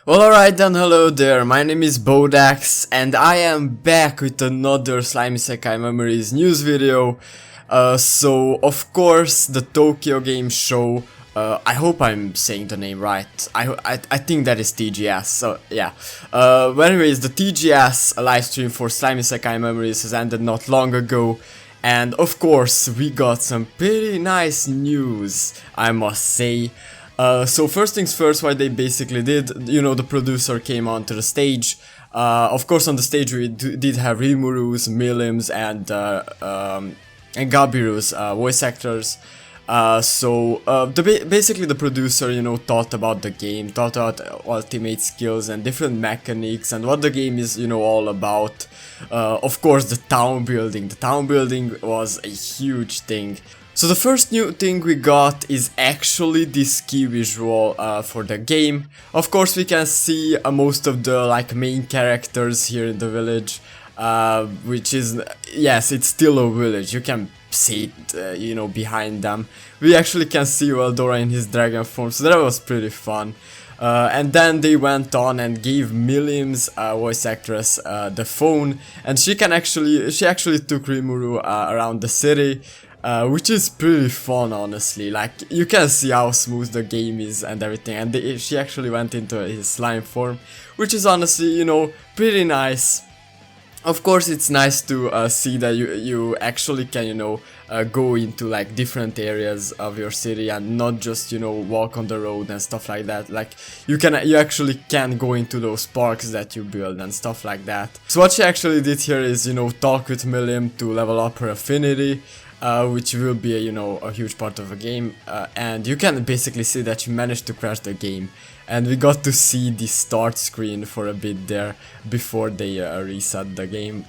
Well, alright then, hello there, my name is Bodax, and I am back with another Slime Isekai Memories news video. So, of course, the Tokyo Game Show, I hope I'm saying the name right, I think that is TGS, so yeah. But anyways, the TGS livestream for Slime Isekai Memories has ended not long ago. And of course, we got some pretty nice news, I must say. So first things first, what they basically did, you know, the producer came onto the stage. Of course, on the stage we did have Rimuru's, Milim's, and Gabiru's voice actors. Basically the producer, you know, thought about the game, thought about ultimate skills and different mechanics and what the game is, you know, all about. Of course, the town building. The town building was a huge thing. So the first new thing we got is actually this key visual for the game. Of course, we can see most of the main characters here in the village, which is, yes, it's still a village. You can see it, you know, behind them. We actually can see Eldora in his dragon form, so that was pretty fun. And then they went on and gave Milim's voice actress the phone, and she actually took Rimuru around the city. Which is pretty fun, honestly. Like, you can see how smooth the game is and everything, and she actually went into his slime form, which is honestly, you know, pretty nice. Of course, it's nice to see that you actually can, you know, go into different areas of your city and not just, you know, walk on the road and stuff like that. Like, you actually can go into those parks that you build and stuff like that. So what she actually did here is, you know, talk with Milim to level up her affinity. Which will be, you know, a huge part of the game, and you can basically see that you managed to crash the game, and we got to see the start screen for a bit there before they reset the game.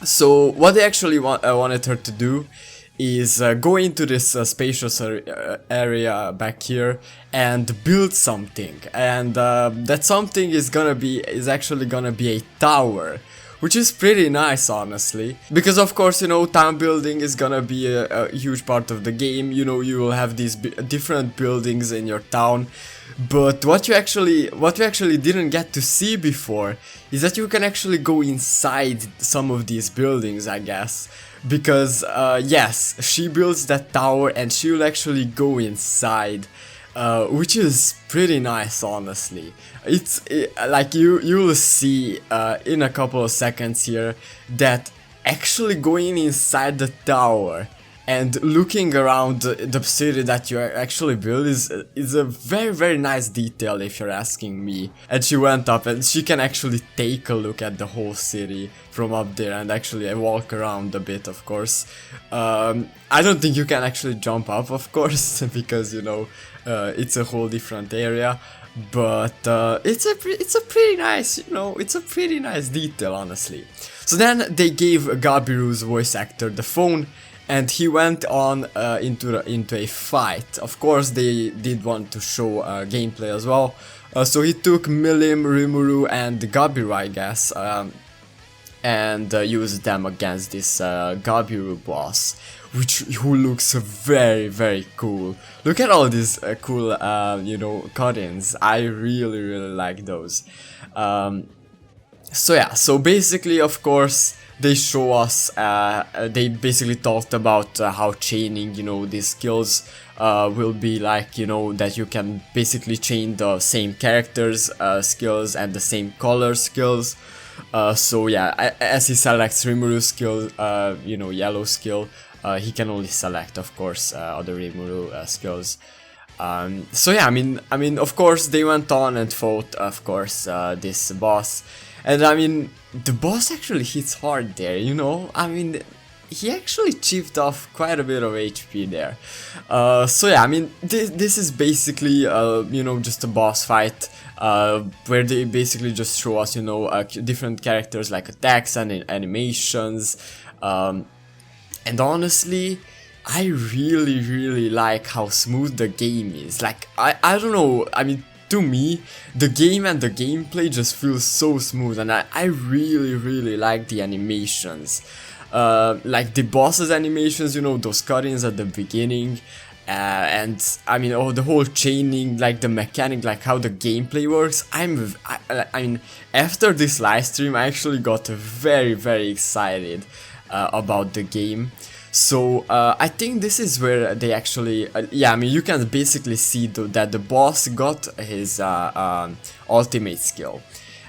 So what they actually wanted her to do is go into this spacious area back here and build something, and that something is actually gonna be a tower. Which is pretty nice, honestly, because of course, you know, town building is gonna be a huge part of the game. You know, you will have these different buildings in your town, but what you actually didn't get to see before is that you can actually go inside some of these buildings, I guess, because yes, she builds that tower and she will actually go inside. Which is pretty nice, honestly. Like you'll see in a couple of seconds here that actually going inside the tower and looking around the city that you actually build is a very nice detail, if you're asking me. And she went up and she can actually take a look at the whole city from up there and actually walk around a bit, of course. I don't think you can actually jump up, of course, because, you know, it's a whole different area. But it's a pretty nice, you know, it's a pretty nice detail, honestly. So then they gave Gabiru's voice actor the phone, and he went on into a fight. Of course, they did want to show gameplay as well. So he took Milim, Rimuru, and Gabiru, I guess, and used them against this Gabiru boss, who looks very cool. Look at all these cool, you know, cut-ins. I really like those. So yeah, so basically, of course, they show us, they basically talked about how chaining, you know, these skills will be like, you know, that you can basically chain the same characters skills and the same color skills. So yeah, as he selects Rimuru's skill, you know, yellow skill, he can only select, of course, other Rimuru skills. So yeah, I mean, of course, they went on and fought, of course, this boss. And I mean, the boss actually hits hard there, you know? I mean, he actually chipped off quite a bit of HP there. So yeah, I mean, this is basically, you know, just a boss fight, where they basically just show us, you know, different characters like attacks and animations. And honestly, I really like how smooth the game is. Like, I don't know, I mean, to me, the game and the gameplay just feels so smooth, and I really like the animations. Like the boss's animations, you know, those cut-ins at the beginning, and I mean, oh, the whole chaining, like the mechanic, like how the gameplay works. I mean, after this live stream, I actually got very excited about the game. So I think this is where they actually, yeah, I mean, you can basically see that the boss got his ultimate skill.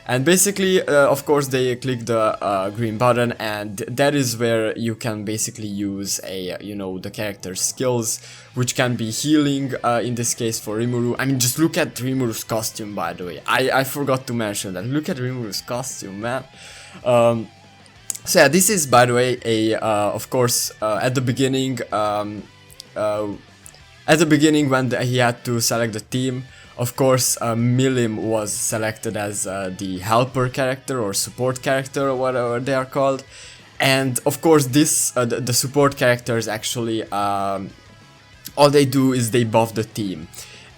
And basically, of course, they click the green button, and that is where you can basically use the character's skills, which can be healing, in this case for Rimuru. I mean, just look at Rimuru's costume, by the way. I forgot to mention that. Look at Rimuru's costume, man. So yeah, this is, by the way, of course, at the beginning, when he had to select the team. Of course, Milim was selected as the helper character or support character or whatever they are called. And of course, the support characters actually, all they do is they buff the team.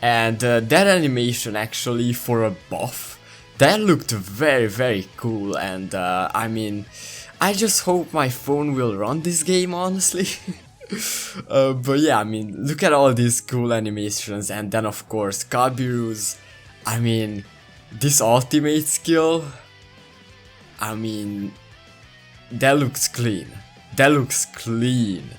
And that animation actually for a buff, that looked very cool. And I mean, I just hope my phone will run this game, honestly. But yeah, I mean, look at all these cool animations, and then of course Kabiru's, I mean, this ultimate skill, I mean, that looks clean. That looks clean.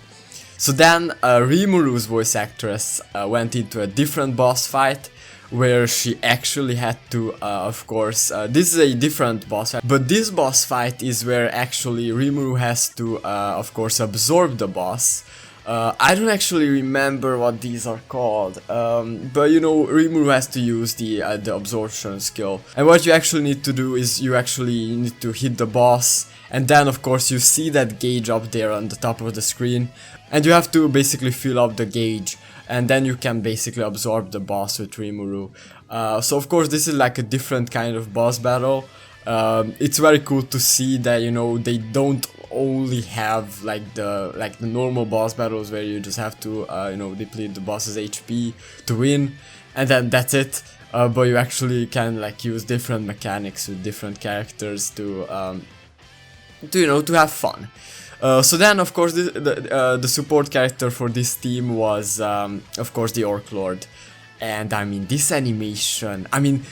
So then Rimuru's voice actress went into a different boss fight, where she actually had to, of course, this is a different boss fight, but this boss fight is where actually Rimuru has to, of course, absorb the boss. I don't actually remember what these are called, but you know, Rimuru has to use the absorption skill. And what you actually need to do is you actually need to hit the boss, and then of course you see that gauge up there on the top of the screen, and you have to basically fill up the gauge, and then you can basically absorb the boss with Rimuru. So of course this is like a different kind of boss battle. It's very cool to see that, you know, they don't only have like the normal boss battles where you just have to you know, deplete the boss's HP to win, and then that's it. But you actually can like use different mechanics with different characters to you know, to have fun. So then of course the support character for this team was of course the Orc Lord. And I mean, this animation, I mean,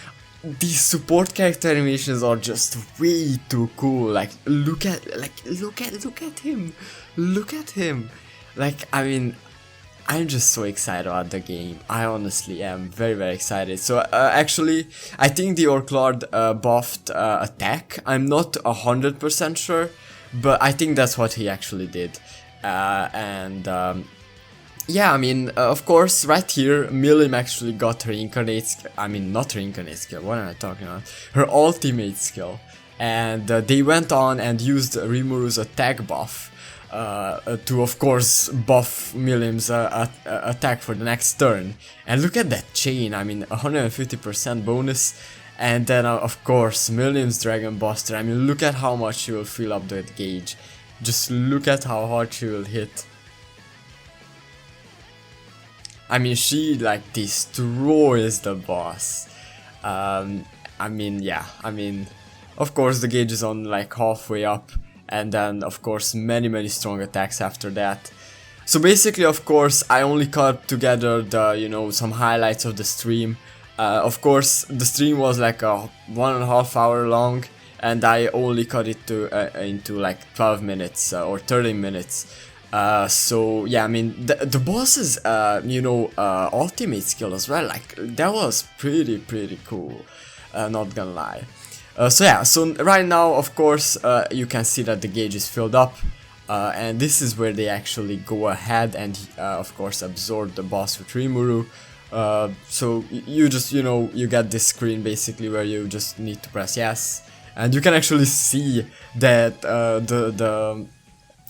these support character animations are just way too cool. Like look at him. Look at him. Like, I mean, I'm just so excited about the game. I honestly am very excited. So actually, I think the Orc Lord buffed attack. I'm not 100% sure, but I think that's what he actually did. Yeah, I mean, of course, right here, Milim actually got her incarnate skill. I mean, not her incarnate skill, what am I talking about? Her ultimate skill. And they went on and used Rimuru's attack buff to, of course, buff Milim's attack for the next turn. And look at that chain, I mean, 150% bonus. And then, of course, Milim's Dragon Buster. I mean, look at how much she will fill up that gauge. Just look at how hard she will hit. I mean, she like destroys the boss. I mean, yeah, I mean, of course the gauge is on like halfway up, and then of course many strong attacks after that. So basically, of course, I only cut together the, you know, some highlights of the stream. Of course, the stream was like a 1.5 hour long, and I only cut it into like 12 minutes or 30 minutes. So yeah, I mean, the boss's you know, ultimate skill as well, like that was pretty cool, not gonna lie. So yeah, so right now of course you can see that the gauge is filled up, and this is where they actually go ahead and of course absorb the boss with Rimuru. So you just, you know, you get this screen basically where you just need to press yes, and you can actually see that the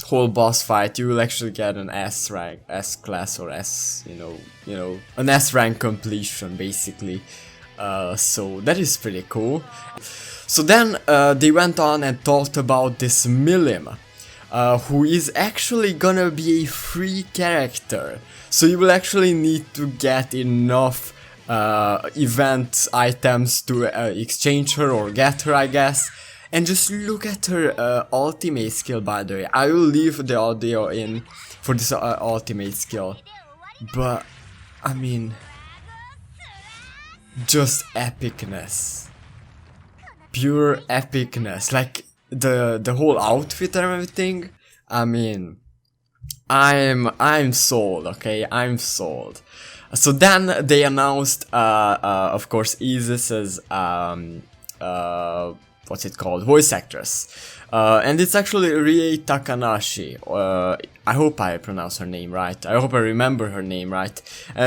whole boss fight, you will actually get an S rank, S class, or S, you know, an S rank completion basically. So that is pretty cool. So then they went on and talked about this Milim, who is actually gonna be a free character. So you will actually need to get enough event items to exchange her or get her, I guess. And just look at her ultimate skill, by the way. I will leave the audio in for this ultimate skill. but I mean, just epicness, pure epicness, like the whole outfit and everything. I mean, I'm sold, okay, I'm sold. So then they announced, of course, Isis's, what's it called, voice actress. And it's actually Rie Takanashi. I hope I pronounce her name right. I hope I remember her name right.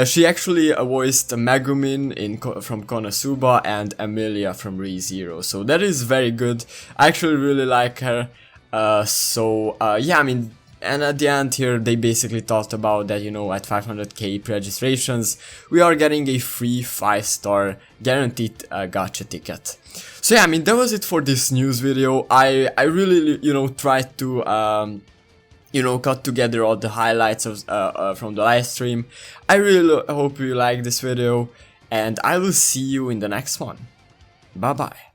She actually voiced Megumin from Konosuba and Emilia from Re:Zero. So that is very good. I actually really like her. Yeah, I mean, and at the end here, they basically talked about that, you know, at 500k pre-registrations, we are getting a free 5-star guaranteed gacha ticket. So yeah, I mean, that was it for this news video. I really, you know, tried to, you know, cut together all the highlights of, from the live stream. I really hope you like this video, and I will see you in the next one. Bye bye.